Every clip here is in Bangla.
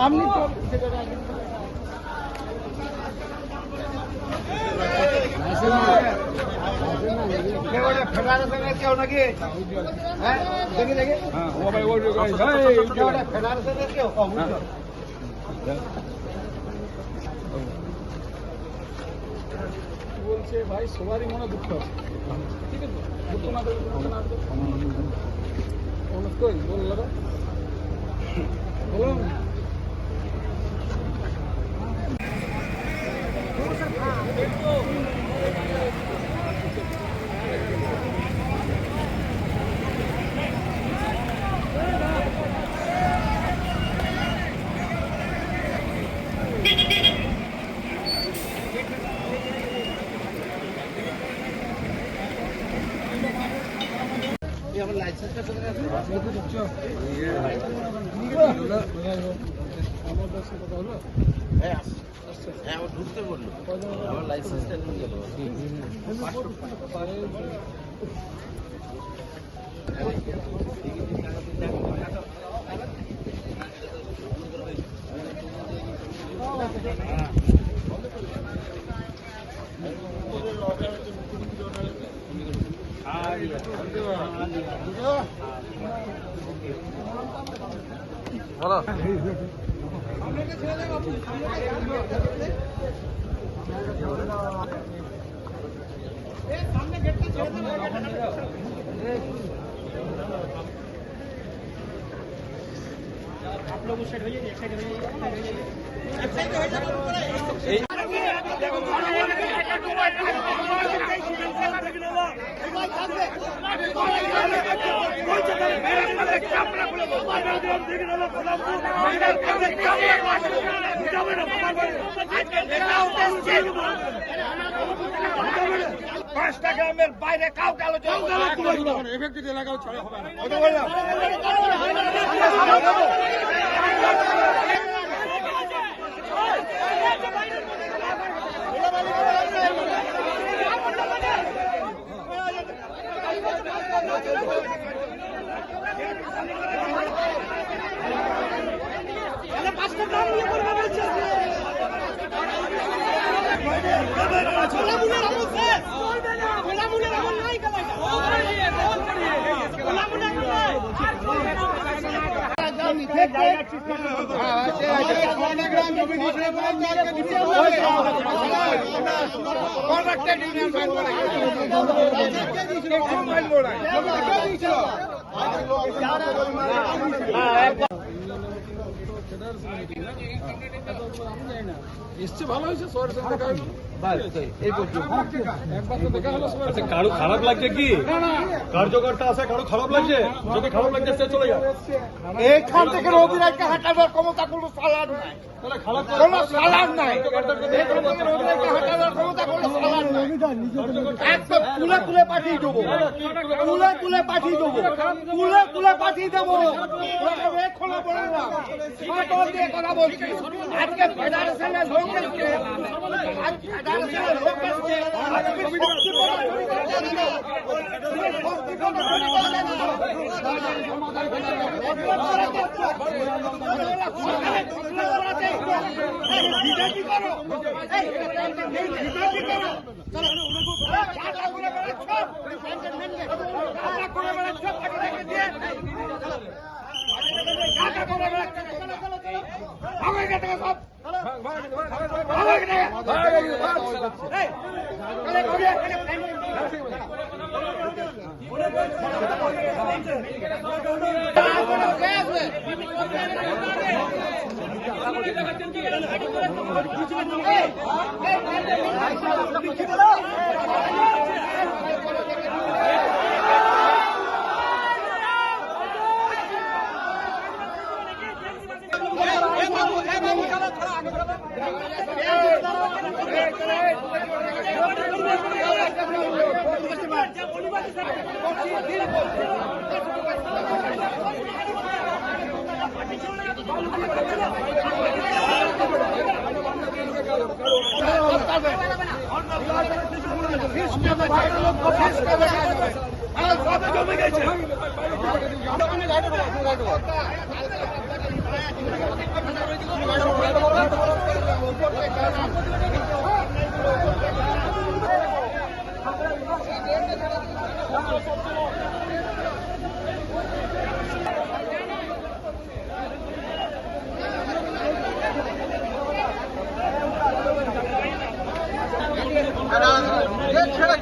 আপনি তো ফেডারেশনের কেউ নাকি হ্যাঁ দেখি দেখি ফেডারেশনের কেউ বলছে ভাই সবারই মনে দুঃখ আছে ঠিক আছে দুঃখ না বললো বলো আমার লাইসেন্সটা কোথায় আছে হ্যাঁ আমার ঢুকতে বললো আমার লাইসেন্সটা নিয়ে গেল आप लोग उस साइड होइए एक साइड होइए एक साइड हो जाए পাঁচটা গ্রামের বাইরে কাউকে আলোচনা এফেক্টেড এলাকাও ছাড়া হবে না পাঁচটা গ্রাম নিয়ে করবে বলছে এসছে ভালো হয়েছে শহরের সাথে দেখা হলো কারো খারাপ লাগছে কি কার্যকর্তা আছে কারো খারাপ লাগছে যদি খারাপ লাগছে সে চলে যাবে এইখান থেকে রবিরাজকে হাঁটাবার ক্ষমতা কোনো সালাদ নাই কোনো সালাদ নাই হাঁটাবার ক্ষমতা কোনো সালাদ নাই একদম তুলে তুলে পাঠিয়ে দেবো তুলে তুলে পাঠিয়ে দেবো তুলে তুলে পাঠিয়ে দেবো খোলা বলে না দিয়ে কথা বলছি আজকে ফেডারেশনের লোক এসছে ফেডারেশনের লোক এসছে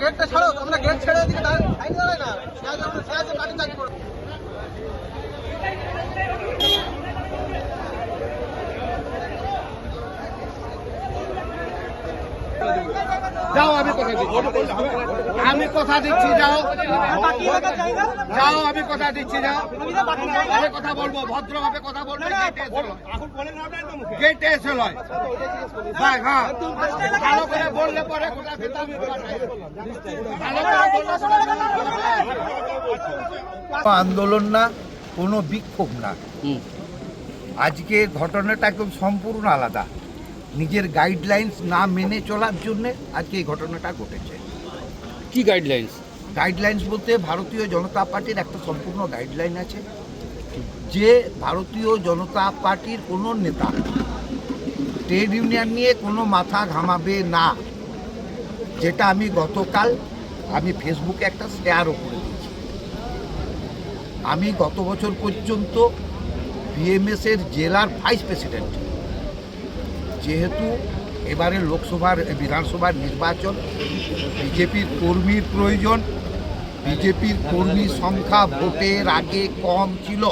গেটটা ছাড়ো, আমরা গেট ছেড়ে দিকে সাইড দাঁড়াই না, কাটি চার্জ করো। যাও, আমি কথা দিচ্ছি, আমি কথা দিচ্ছি, যাও যাও, আমি কথা দিচ্ছি, যাও, আমি কথা বলবো, ভদ্রভাবে কথা বলবো, গেটে এসে লয়, হ্যাঁ, ভালো করে বললে পরে কথা দিতাম, ভালো করে বললে আন্দোলন না, কোনো বিক্ষোভ না। আজকে ঘটনাটা একদম সম্পূর্ণ আলাদা। নিজের গাইডলাইন্স না মেনে চলার জন্য আজকে এই ঘটনাটা ঘটেছে। কি গাইডলাইন্স? গাইডলাইন্স বলতে ভারতীয় জনতা পার্টির একটা সম্পূর্ণ গাইডলাইন আছে, যে ভারতীয় জনতা পার্টির কোনো নেতা ট্রেড ইউনিয়ন নিয়ে কোনো মাথা ঘামাবে না, যেটা আমি গতকাল ফেসবুকে একটা শেয়ারও করে দিয়েছি। আমি গত বছর পর্যন্ত বিএমএসের জেলার ভাইস প্রেসিডেন্ট। যেহেতু এবারে লোকসভার বিধানসভার নির্বাচন, বিজেপির কর্মীর প্রয়োজন, বিজেপির কর্মী সংখ্যা ভোটের আগে কম ছিল,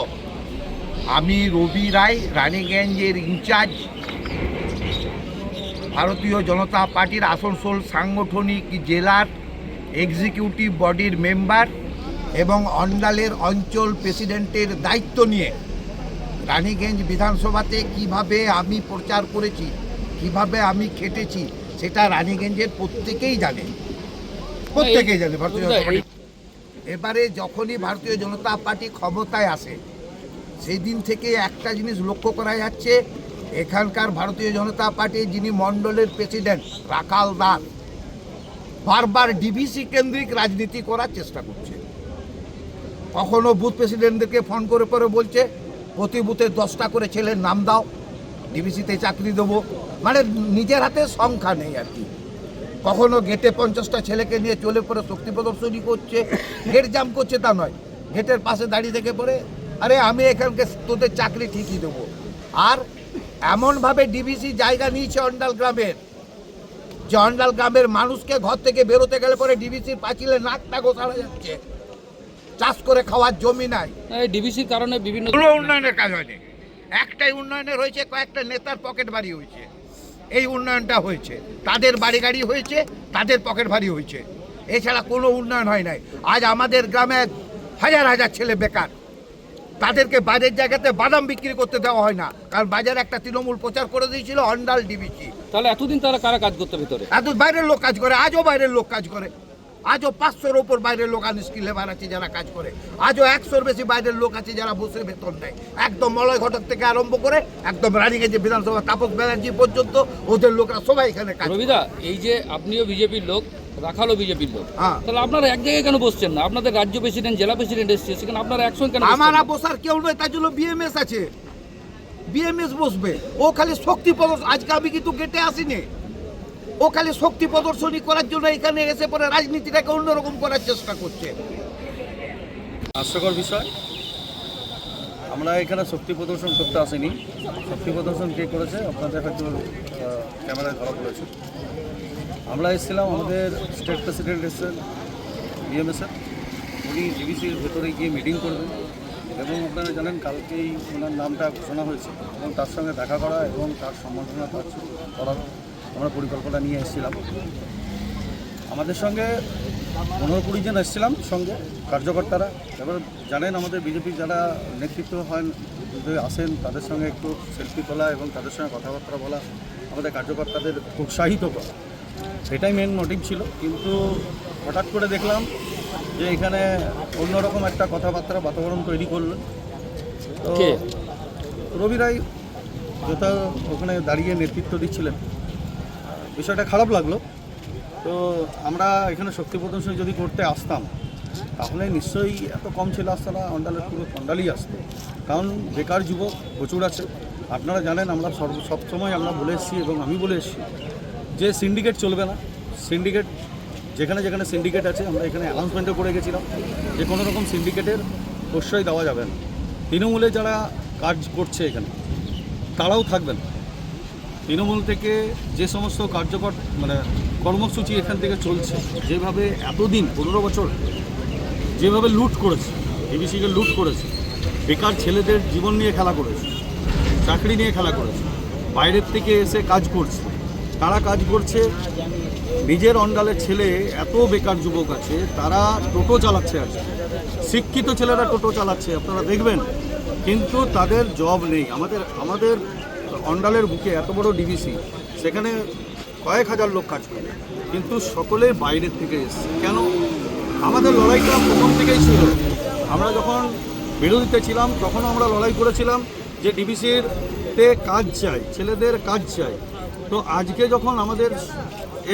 আমি রবি রায়, রানীগঞ্জের ইনচার্জ, ভারতীয় জনতা পার্টির আসানসোল সাংগঠনিক জেলার এক্সিকিউটিভ বডির মেম্বার এবং অন্ডালের অঞ্চল প্রেসিডেন্টের দায়িত্ব নিয়ে রানীগঞ্জ বিধানসভাতে কিভাবে আমি প্রচার করেছি, কিভাবে আমি খেটেছি, সেটা রানীগঞ্জের প্রত্যেকেই জানে, ভারতীয় জনতা পার্টি। এবারে যখনই ভারতীয় জনতা পার্টি ক্ষমতায় আসে, সেই দিন থেকে একটা জিনিস লক্ষ্য করা যাচ্ছে, এখানকার ভারতীয় জনতা পার্টির যিনি মণ্ডলের প্রেসিডেন্ট রাখাল দাস বারবার ডিভিসি কেন্দ্রিক রাজনীতি করার চেষ্টা করছে। কখনো বুথ প্রেসিডেন্টদেরকে ফোন করে করে বলছে প্রতি বুথে 10টা করে ছেলের নাম দাও, ডিভিসিতে চাকরি দেবো, মানে নিজের হাতে সংখ্যা নেই আর কি। কখনো গেটে 50টা ছেলেকে নিয়ে চলে পড়ে শক্তি প্রদর্শনী করছে, গেট জাম করছে তা নয়, গেটের পাশে দাঁড়িয়ে থেকে পড়ে আরে আমি এখানকে তোদের চাকরি ঠিকই দেবো। আর এমনভাবে ডিভিসি জায়গা নিয়েছে অন্ডাল গ্রামের, যে অন্ডাল গ্রামের মানুষকে ঘর থেকে বেরোতে গেলে পরে ডিভিসির পাঁচিলে নাকটা গোছানো যাচ্ছে, চাষ করে খাওয়ার জমি নাই। ডিভিসির কারণে বিভিন্ন উন্নয়নের কাজ হয়নি, একটাই উন্নয়নের হয়েছে, কয়েকটা নেতার পকেট বাড়ি হয়েছে, এই উন্নয়নটা হয়েছে, তাদের বাড়ি গাড়ি হয়েছে, তাদের পকেট ভারী হয়েছে, এছাড়া কোনো উন্নয়ন হয় নাই। আজ আমাদের গ্রামে হাজার হাজার ছেলে বেকার, তাদেরকে বাইরের জায়গাতে বাদাম বিক্রি করতে দেওয়া হয় না, কারণ বাজারে একটা তৃণমূল প্রচার করে দিয়েছিল অন্ডাল ডিভিসি। তাহলে এতদিন তারা কারা কাজ করতে ভিতরে? এত বাইরের লোক কাজ করে, আজও বাইরের লোক কাজ করে, আজও 500-র ওপর বাইরের লোক আনস্কিল লেবার আছে যারা কাজ করে, আজও 100-র বেশি বাইরের লোক আছে যারা বসে বেতন নেয়। একদম মলয় ঘটক থেকে আরম্ভ করে একদম রানীগঞ্জ বিধানসভা তাপস ব্যানার্জি পর্যন্ত ওদের লোকরা সবাই এখানে কাজ। রবিদা, এই যে আপনিও বিজেপির লোক, রাখালও বিজেপির লোক, হ্যাঁ, তাহলে আপনারা এক জায়গায় কেন বসছেন না? আপনাদের রাজ্য প্রেসিডেন্ট, জেলা প্রেসিডেন্ট এসছে, সেখানে আপনারা একসঙ্গে কেন? আমারা বসার কেউ নয়, তার জন্য বিএমএস আছে, বিএমএস বসবে। ও খালি শক্তি প্রদর্শন, আজকে আমি কিন্তু গেটে আসিনি, ও খালি শক্তি প্রদর্শনী করার জন্য এখানে এসে পরে রাজনীতিটাকে অন্যরকম করার চেষ্টা করছে। হাস্যকর বিষয়, আমরা এখানে শক্তি প্রদর্শন করতে আসিনি। শক্তি প্রদর্শন কে করেছে আপনাদের হয়তো ক্যামেরায় ধরা পড়েছে। আমরা এসেছিলাম, আমাদের স্টেট প্রেসিডেন্ট এসেছেন বিএমএসের, উনি ডিভিসির ভেতরে গিয়ে মিটিং করবেন এবং আপনারা জানেন কালকেই ওনার নামটা ঘোষণা হয়েছে এবং তার সঙ্গে দেখা করা এবং তার সম্বর্ধনা করার আমরা পরিকল্পনা নিয়ে এসেছিলাম। আমাদের সঙ্গে 15-20 জন এসেছিলাম সঙ্গে কার্যকর্তারা। এবার জানেন আমাদের বিজেপির যারা নেতৃত্ব হন যদি আসেন, তাদের সঙ্গে একটু সেলফি তোলা এবং তাদের সঙ্গে কথাবার্তা বলা, আমাদের কার্যকর্তাদের উৎসাহিত করা। এটাই মেন মোটিভ ছিল। কিন্তু হঠাৎ করে দেখলাম যে এখানে অন্যরকম একটা কথাবার্তা বাতাবরণ তৈরি করলেন। তো কে? রবি রায় যথা ওখানে দাঁড়িয়ে নেতৃত্ব দিচ্ছিলেন, বিষয়টা খারাপ লাগলো। তো আমরা এখানে শক্তি প্রদর্শন যদি করতে আসতাম তাহলে নিশ্চয়ই এত কম ছেলে আসতো না, অন্ডালের পুরো অন্ডালই আসতো। কারণ বেকার যুবক প্রচুর আছে। আপনারা জানেন আমরা সবসময় আমরা বলে এসেছি এবং আমি বলে এসেছি যে সিন্ডিকেট চলবে না। সিন্ডিকেট যেখানে যেখানে সিন্ডিকেট আছে আমরা এখানে অ্যানাউন্সমেন্টও করে গেছিলাম যে কোনো রকম সিন্ডিকেটের প্রশ্রয় দেওয়া যাবে না। তৃণমূলে যারা কাজ করছে এখানে তারাও থাকবেন। তৃণমূল থেকে যে সমস্ত কার্যকর কর্মসূচি এখান থেকে চলছে, যেভাবে এতদিন 15 বছর যেভাবে লুট করেছে, ডিবিসিকে লুট করেছে, বেকার ছেলেদের জীবন নিয়ে খেলা করেছে, চাকরি নিয়ে খেলা করেছে, বাইরের থেকে এসে কাজ করছে, তারা কাজ করছে। নিজের অন্ডালের ছেলে এত বেকার যুবক আছে, তারা টোটো চালাচ্ছে আছে, শিক্ষিত ছেলেরা টোটো চালাচ্ছে, আপনারা দেখবেন, কিন্তু তাদের জব নেই। আমাদের অন্ডালের বুকে এত বড় ডিবিসি, সেখানে কয়েক হাজার লোক কাজ করে, কিন্তু সকলে বাইরের থেকে এসছে। কেন? আমাদের লড়াইটা প্রথম থেকেই ছিল। আমরা যখন বিরোধীতে ছিলাম তখনও আমরা লড়াই করেছিলাম যে ডিবিসিতে কাজ চাই, ছেলেদের কাজ চাই। তো আজকে যখন আমাদের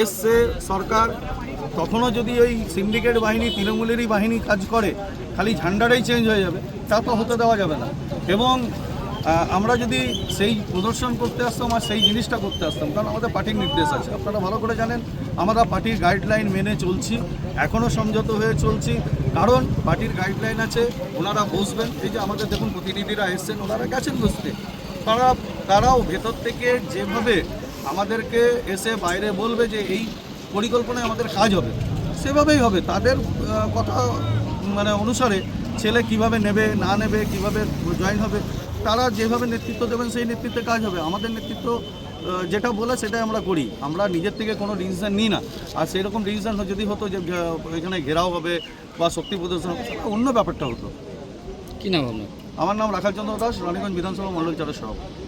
এসছে সরকার, তখনও যদি ওই সিন্ডিকেট বাহিনী, তৃণমূলেরই বাহিনী কাজ করে, খালি ঝান্ডাটাই চেঞ্জ হয়ে যাবে, তা তো হতে দেওয়া যাবে না। এবং আমরা যদি সেই প্রদর্শন করতে আসতাম আর সেই জিনিসটা করতে আসতাম, কারণ আমাদের পার্টির নির্দেশ আছে, আপনারা ভালো করে জানেন, আমরা পার্টির গাইডলাইন মেনে চলছি, এখনও সংযত হয়ে চলছি। কারণ পার্টির গাইডলাইন আছে, ওনারা বসবেন। এই যে আমাদের দেখুন প্রতিনিধিরা এসছেন, ওনারা গেছেন বসতে, তারাও ভেতর থেকে যেভাবে আমাদেরকে এসে বাইরে বলবে যে এই পরিকল্পনায় আমাদের কাজ হবে, সেভাবেই হবে। তাদের কথা অনুসারে ছেলে কিভাবে নেবে না নেবে, কিভাবে জয়েন হবে, তারা যেভাবে নেতৃত্ব দেবেন সেই নেতৃত্বে কাজ হবে। আমাদের নেতৃত্ব যেটা বলে সেটাই আমরা করি, আমরা নিজের থেকে কোনো ডিসিশন নিই না। আর সেই রকম ডিসিশন যদি হতো যে এখানে ঘেরাও হবে বা শক্তি প্রদর্শন হবে, সেটা অন্য ব্যাপারটা হতো। কি নাম আপনার? আমার নাম রাখাল চন্দ্র দাস, রানীগঞ্জ বিধানসভা মণ্ডল 4 সভাপতি।